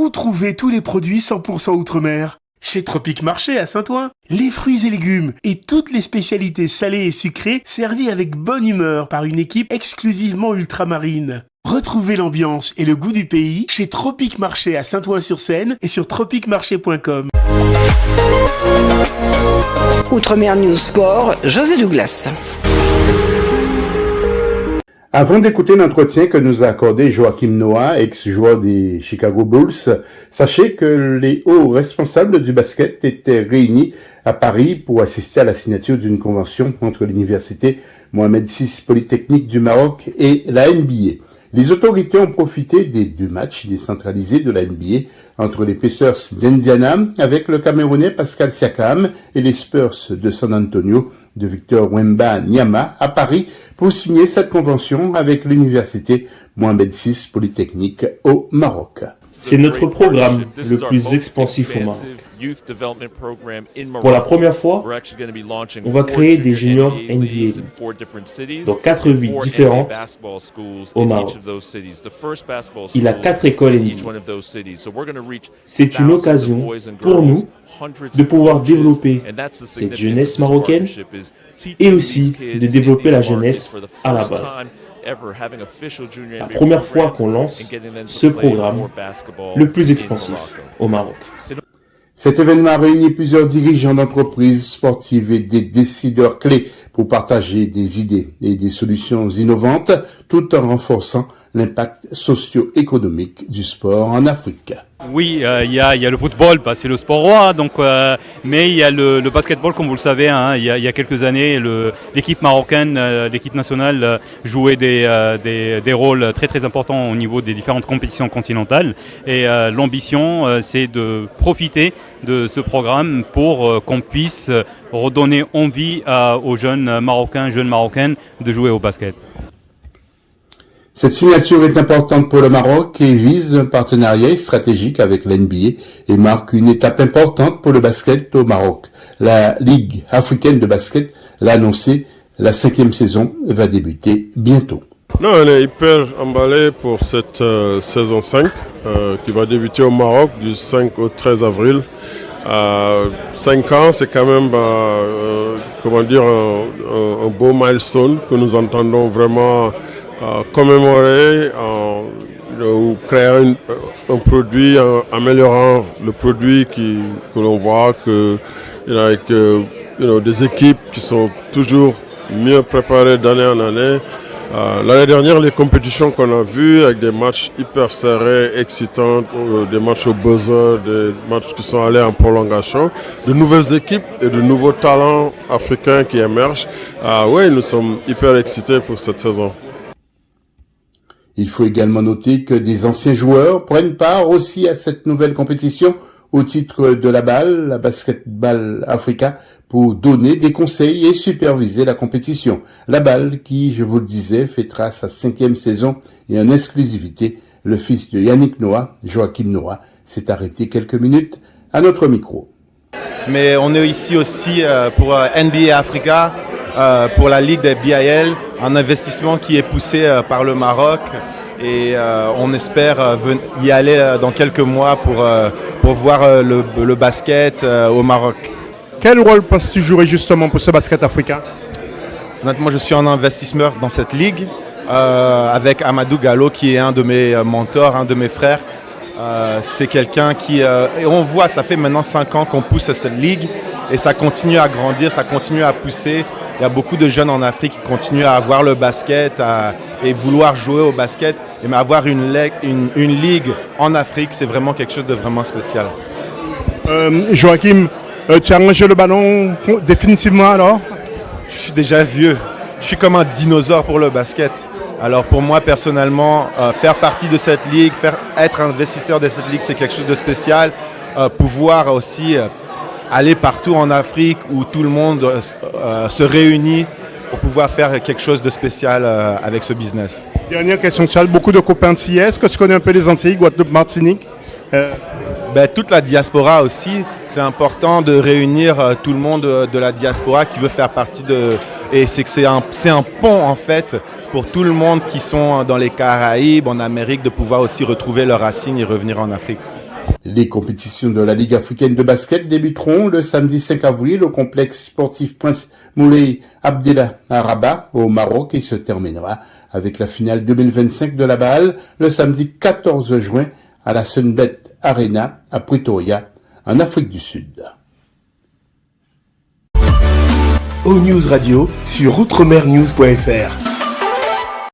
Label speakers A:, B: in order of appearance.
A: Où trouver tous les produits 100% Outre-mer? Chez Tropique Marché à Saint-Ouen. Les fruits et légumes et toutes les spécialités salées et sucrées servies avec bonne humeur par une équipe exclusivement ultramarine. Retrouvez l'ambiance et le goût du pays chez Tropique Marché à Saint-Ouen-sur-Seine et sur tropiquemarché.com.
B: Outre-mer News Sport, José Douglas.
C: Avant d'écouter l'entretien que nous a accordé Joachim Noah, ex-joueur des Chicago Bulls, sachez que les hauts responsables du basket étaient réunis à Paris pour assister à la signature d'une convention entre l'université Mohamed VI Polytechnique du Maroc et la NBA. Les autorités ont profité des 2 matchs décentralisés de la NBA entre les Pacers d'Indiana avec le Camerounais Pascal Siakam et les Spurs de San Antonio de Victor Wembanyama à Paris pour signer cette convention avec l'université Mohamed VI Polytechnique au Maroc.
D: C'est notre programme le plus expansif au Maroc. Pour la première fois, on va créer des juniors NBA dans 4 villes différentes au Maroc. Il a 4 écoles NBA. C'est une occasion pour nous de pouvoir développer cette jeunesse marocaine et aussi de développer la jeunesse à la base. La première fois qu'on lance ce programme le plus expansif au Maroc.
C: Cet événement a réuni plusieurs dirigeants d'entreprises sportives et des décideurs clés pour partager des idées et des solutions innovantes tout en renforçant l'impact socio-économique du sport en Afrique.
E: Oui, il y a le football, c'est le sport roi, donc, mais il y a le basketball, comme vous le savez. Il y a quelques années, l'équipe marocaine, l'équipe nationale jouait des rôles très très importants au niveau des différentes compétitions continentales. Et l'ambition, c'est de profiter de ce programme pour qu'on puisse redonner envie aux jeunes marocaines de jouer au basket.
C: Cette signature est importante pour le Maroc et vise un partenariat stratégique avec l'NBA et marque une étape importante pour le basket au Maroc. La Ligue africaine de basket l'a annoncé, la 5e saison va débuter bientôt.
F: Non, on est hyper emballé pour cette saison 5 qui va débuter au Maroc du 5 au 13 avril. 5 ans, c'est quand même un beau milestone que nous entendons vraiment commémorer ou créer un produit, améliorant le produit que l'on voit, avec des équipes qui sont toujours mieux préparées d'année en année. L'année dernière, les compétitions qu'on a vues avec des matchs hyper serrés, excitants, des matchs au buzzer, des matchs qui sont allés en prolongation, de nouvelles équipes et de nouveaux talents africains qui émergent. Oui, nous sommes hyper excités pour cette saison.
C: Il faut également noter que des anciens joueurs prennent part aussi à cette nouvelle compétition au titre de la BAL, la Basketball Africa, pour donner des conseils et superviser la compétition. La BAL qui, je vous le disais, fêtera sa 5e saison et en exclusivité, le fils de Yannick Noah, Joachim Noah, s'est arrêté quelques minutes à notre micro.
G: Mais on est ici aussi pour NBA Africa, pour la Ligue des BIL, un investissement qui est poussé par le Maroc et on espère y aller dans quelques mois pour voir le basket au Maroc.
H: Quel rôle penses-tu jouer justement pour ce basket africain?
G: Honnêtement, je suis un investisseur dans cette ligue avec Amadou Gallo qui est un de mes mentors, un de mes frères. C'est quelqu'un qui... et on voit, ça fait maintenant 5 ans qu'on pousse cette ligue et ça continue à grandir, ça continue à pousser. Il y a beaucoup de jeunes en Afrique qui continuent à avoir le basket et vouloir jouer au basket. Mais avoir une ligue en Afrique, c'est vraiment quelque chose de vraiment spécial.
H: Joachim, tu as rangé le ballon définitivement alors?
G: Je suis déjà vieux. Je suis comme un dinosaure pour le basket. Alors pour moi personnellement, faire partie de cette ligue, être investisseur de cette ligue, c'est quelque chose de spécial. Pouvoir aussi aller partout en Afrique où tout le monde se réunit pour pouvoir faire quelque chose de spécial avec ce business.
H: Dernière question, tu as beaucoup de copains antillais. Est-ce que tu connais un peu les Antilles, Guadeloupe, Martinique?
G: Toute la diaspora aussi, c'est important de réunir tout le monde de la diaspora qui veut faire partie de... Et c'est un pont en fait pour tout le monde qui sont dans les Caraïbes, en Amérique, de pouvoir aussi retrouver leurs racines et revenir en Afrique.
C: Les compétitions de la Ligue africaine de basket débuteront le samedi 5 avril au complexe sportif Prince Moulay Abdellah à Rabat, au Maroc, et se terminera avec la finale 2025 de la balle le samedi 14 juin à la Sunbet Arena à Pretoria, en Afrique du Sud.
A: O News Radio sur outremernews.fr.